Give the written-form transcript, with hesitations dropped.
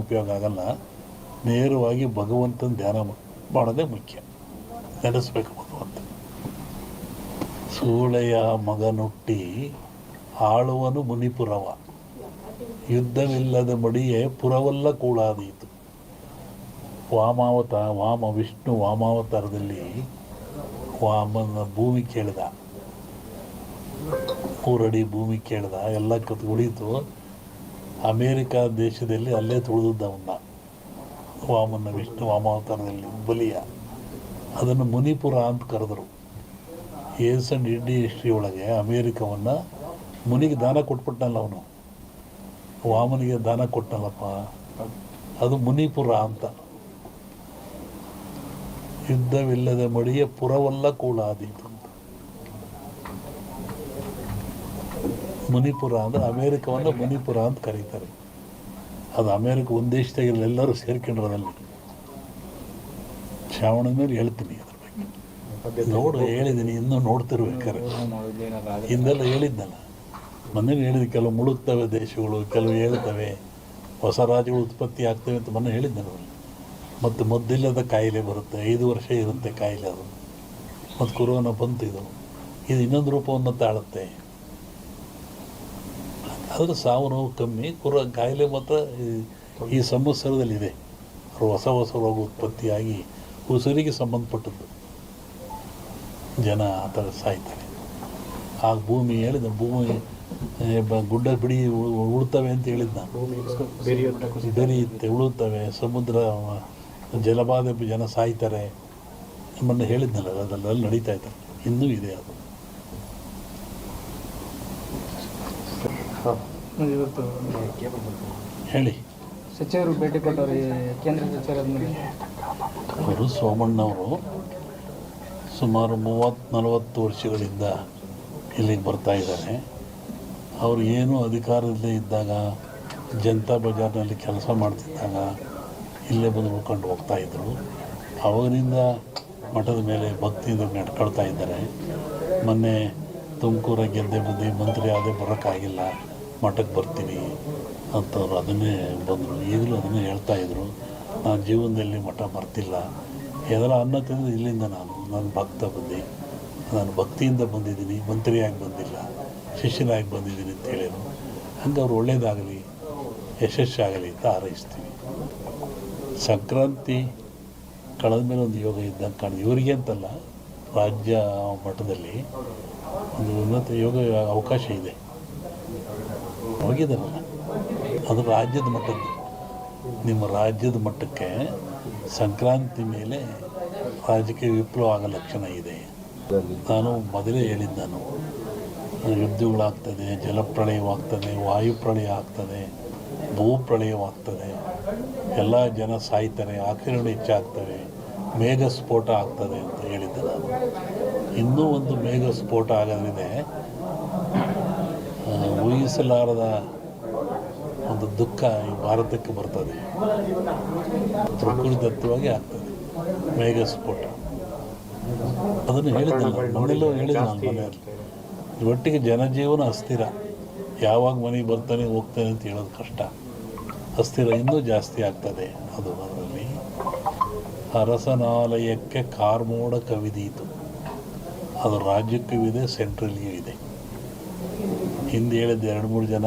ಉಪಯೋಗ ಆಗಲ್ಲ. ನೇರವಾಗಿ ಭಗವಂತನ ಧ್ಯಾನ ಮಾಡೋದೇ ಮುಖ್ಯ. ನೆನೆಸ್ಬೇಕು ಭಗವಂತ. ಸೂಳೆಯ ಮಗನುಟ್ಟಿ ಆಳುವನು ಮುನಿಪುರವ, ಯುದ್ಧವಿಲ್ಲದ ಮಡಿಯೇ ಪುರವಲ್ಲ ಕೂಳಾದೀತು. ವಿಷ್ಣು ವಾಮಾವತಾರದಲ್ಲಿ ವಾಮನ ಭೂಮಿ ಕೇಳಿದ, 3 ಅಡಿ ಭೂಮಿ ಕೇಳಿದ, ಎಲ್ಲ ಉಳಿತು. ಅಮೇರಿಕಾ ದೇಶದಲ್ಲಿ ಅಲ್ಲೇ ತುಳಿದವನ್ನ ವಿಷ್ಣು ವಾಮಾವತಾರದಲ್ಲಿ ಬಲಿಯ, ಅದನ್ನು ಮುನಿಪುರ ಅಂತ ಕರೆದರು. ಇಂಡಿ ಹಿಸ್ಟ್ರಿ ಒಳಗೆ ಅಮೇರಿಕವನ್ನು ಮುನಿಗೆ ದಾನ ಕೊಟ್ಬಿಟ್ಟನಲ್ಲ, ಅವನು ವಾಮನಿಗೆ ದಾನ ಕೊಟ್ಟನಲ್ಲಪ್ಪ, ಅದು ಮುನಿಪುರ ಅಂತ. ಯುದ್ಧವಿಲ್ಲದ ಮಡಿಯ ಪುರವಲ್ಲ ಕೂಳಾದೀತು ಅಂತ. ಮುನಿಪುರ ಅಂದರೆ ಅಮೇರಿಕವನ್ನು ಮುನಿಪುರ ಅಂತ ಕರೀತಾರೆ. ಅದು ಅಮೇರಿಕ ಒಂದು ದೇಶದಾಗಿಲ್ಲ, ಎಲ್ಲರೂ ಸೇರ್ಕೊಂಡಿರೋದಲ್ಲಿ. ಶ್ರಾವಣದ ಮೇಲೆ ಹೇಳ್ತೀನಿ ಅದ್ರ ಬಗ್ಗೆ. ಹೇಳಿದ್ದೀನಿ, ಇನ್ನೂ ನೋಡ್ತಿರ್ಬೇಕಾರೆ. ಹಿಂದೆಲ್ಲ ಹೇಳಿದ್ನಲ್ಲ, ಮೊನ್ನೆ ಹೇಳಿದ, ಕೆಲವು ಮುಳುಗ್ತವೆ ದೇಶಗಳು, ಕೆಲವು ಹೇಳ್ತವೆ, ಹೊಸ ರಾಜ್ಯಗಳು ಉತ್ಪತ್ತಿ ಆಗ್ತವೆ ಅಂತ ಮೊನ್ನೆ ಹೇಳಿದ್ನಲ್ಲ. ಮತ್ತು ಮದ್ದಿಲ್ಲದ ಕಾಯಿಲೆ ಬರುತ್ತೆ, 5 ವರ್ಷ ಇರುತ್ತೆ ಕಾಯಿಲೆ ಅದು. ಮತ್ತು ಕೊರೋನಾ ಬಂತು, ಇದು ಇನ್ನೊಂದು ರೂಪವನ್ನು ತಾಳುತ್ತೆ. ಆದರೆ ಸಾವು ನೋವು ಕಮ್ಮಿ, ಕಾಯಿಲೆ ಮಾತ್ರ ಈ ಸಂವತ್ಸರದಲ್ಲಿದೆ. ಹೊಸ ರೋಗ ಉತ್ಪತ್ತಿಯಾಗಿ ಉಸಿರಿಗೆ ಸಂಬಂಧಪಟ್ಟದ್ದು ಜನ ಆ ಥರ ಸಾಯ್ತಾರೆ. ಆಗ ಭೂಮಿ ಹೇಳಿದ, ಭೂಮಿ ಗುಡ್ಡ ಬಿಡಿ ಉಳ್ತವೆ ಅಂತ ಹೇಳಿದ್ ನಾನು. ಬೆರೆಯುತ್ತೆ, ಉಳುತ್ತವೆ, ಸಮುದ್ರ ಜಲಬಾಧೆ, ಜನ ಸಾಯ್ತಾರೆ. ಮೊನ್ನೆ ಹೇಳಿದ್ನಲ್ಲ, ಅದೆಲ್ಲ ನಡೀತಾ ಇದ್ದಾರೆ, ಇನ್ನೂ ಇದೆ ಅದು. ಹೇಳಿ. ಸಚಿವರು ಭೇಟಿ ಕೊಟ್ಟವರು ಕೇಂದ್ರ ಸಚಿವರಾದ್ಮೇಲೆ ಅವರು ಸೋಮಣ್ಣವರು ಸುಮಾರು 30-40 ವರ್ಷಗಳಿಂದ ಇಲ್ಲಿಗೆ ಬರ್ತಾ ಇದ್ದಾರೆ. ಅವರು ಏನು ಅಧಿಕಾರದಲ್ಲೇ ಇದ್ದಾಗ, ಜನತಾ ಬಜಾರ್ನಲ್ಲಿ ಕೆಲಸ ಮಾಡ್ತಿದ್ದಾಗ ಇಲ್ಲೇ ಬಂದು ಉಳ್ಕೊಂಡು ಹೋಗ್ತಾಯಿದ್ರು. ಅವಾಗಿನಿಂದ ಮಠದ ಮೇಲೆ ಭಕ್ತಿಯಿಂದ ನಡ್ಕೊಳ್ತಾ ಇದ್ದಾರೆ. ಮೊನ್ನೆ ತುಮಕೂರ ಗೆದ್ದೆ ಮಂತ್ರಿ ಆದೇ ಬರೋಕ್ಕಾಗಿಲ್ಲ, ಮಠಕ್ಕೆ ಬರ್ತೀನಿ ಅಂತವ್ರು ಅದನ್ನೇ ಬಂದರು. ಈಗಲೂ ಅದನ್ನೇ ಹೇಳ್ತಾಯಿದ್ರು, ನಾನು ಜೀವನದಲ್ಲಿ ಮಠ ಬರ್ತಿಲ್ಲ, ಎದರ ಅನ್ನ ತಿಂದು ಇಲ್ಲಿಂದ ನಾನು ಭಕ್ತ ಬಂದು, ನಾನು ಭಕ್ತಿಯಿಂದ ಬಂದಿದ್ದೀನಿ, ಮಂತ್ರಿಯಾಗಿ ಬಂದಿಲ್ಲ, ಶಿಷ್ಯನಾಗಿ ಬಂದಿದ್ದೀನಿ ಅಂತ ಹೇಳಿದರು. ಹಂಗೆ ಅವ್ರು ಒಳ್ಳೆಯದಾಗಲಿ, ಯಶಸ್ಸಾಗಲಿ ಅಂತ ಹಾರೈಸ್ತೀವಿ. ಸಂಕ್ರಾಂತಿ ಕಳೆದ ಮೇಲೆ ಒಂದು ಯೋಗ ಇದ್ದಂಗೆ ಕಾಣಿದೆ. ಇವರಿಗೆ ಅಂತಲ್ಲ, ರಾಜ್ಯ ಮಟ್ಟದಲ್ಲಿ ಒಂದು ಉನ್ನತ ಯೋಗ ಅವಕಾಶ ಇದೆ. ಹೋಗಿದ್ದಾರಲ್ಲ, ಅದು ರಾಜ್ಯದ ಮಟ್ಟದ್ದು. ನಿಮ್ಮ ರಾಜ್ಯದ ಮಟ್ಟಕ್ಕೆ ಸಂಕ್ರಾಂತಿ ಮೇಲೆ ರಾಜಕೀಯ ವಿಪ್ಲವ ಆಗೋ ಲಕ್ಷಣ ಇದೆ. ನಾನು ಮೊದಲೇ ಹೇಳಿದ್ದು, ಯುದ್ಧಗಳಾಗ್ತದೆ, ಜಲಪ್ರಳಯವಾಗ್ತದೆ, ವಾಯುಪ್ರಳಯ ಆಗ್ತದೆ, ಭೂಪ್ರಳಯವಾಗ್ತದೆ, ಎಲ್ಲ ಜನ ಸಾಯ್ತಾರೆ, ಆಕ್ರಮಣ ಹೆಚ್ಚಾಗ್ತವೆ, ಮೇಘ ಸ್ಫೋಟ ಆಗ್ತದೆ ಅಂತ ಹೇಳಿದ್ದೆ ನಾನು. ಇನ್ನೂ ಒಂದು ಮೇಘ ಸ್ಫೋಟ ಆಗೋದ್ರಿಂದ ಊಹಿಸಲಾರದ ಒಂದು ದುಃಖ ಈ ಭಾರತಕ್ಕೆ ಬರ್ತದೆ. ಪ್ರಕೃತಿದತ್ತವಾಗಿ ಆಗ್ತದೆ ಮೇಘ ಸ್ಫೋಟ. ಅದನ್ನು ಹೇಳಿದ್ನಲ್ಲ, ಮನೆಯಲ್ಲೂ ಹೇಳಿದ್ದೆ ನಾನು ಮನೆಯಲ್ಲಿ. ಒಟ್ಟಿಗೆ ಜನಜೀವನ ಅಸ್ಥಿರ, ಯಾವಾಗ ಮನೆಗೆ ಬರ್ತಾನೆ ಹೋಗ್ತಾನೆ ಅಂತ ಹೇಳೋದು ಕಷ್ಟ. ಅಸ್ಥಿರ ಇನ್ನೂ ಜಾಸ್ತಿ ಆಗ್ತದೆ. ಅದರಲ್ಲಿ ಅರಸನಾಲಯಕ್ಕೆ ಕಾರ್ಮೋಡ ಕವಿದೀತು. ಅದು ರಾಜ್ಯಕ್ಕೂ ಇದೆ, ಸೆಂಟ್ರಲ್ಗೂ ಇದೆ. ಹಿಂದೆ ಹೇಳಿದ್ದು 2-3 ಜನ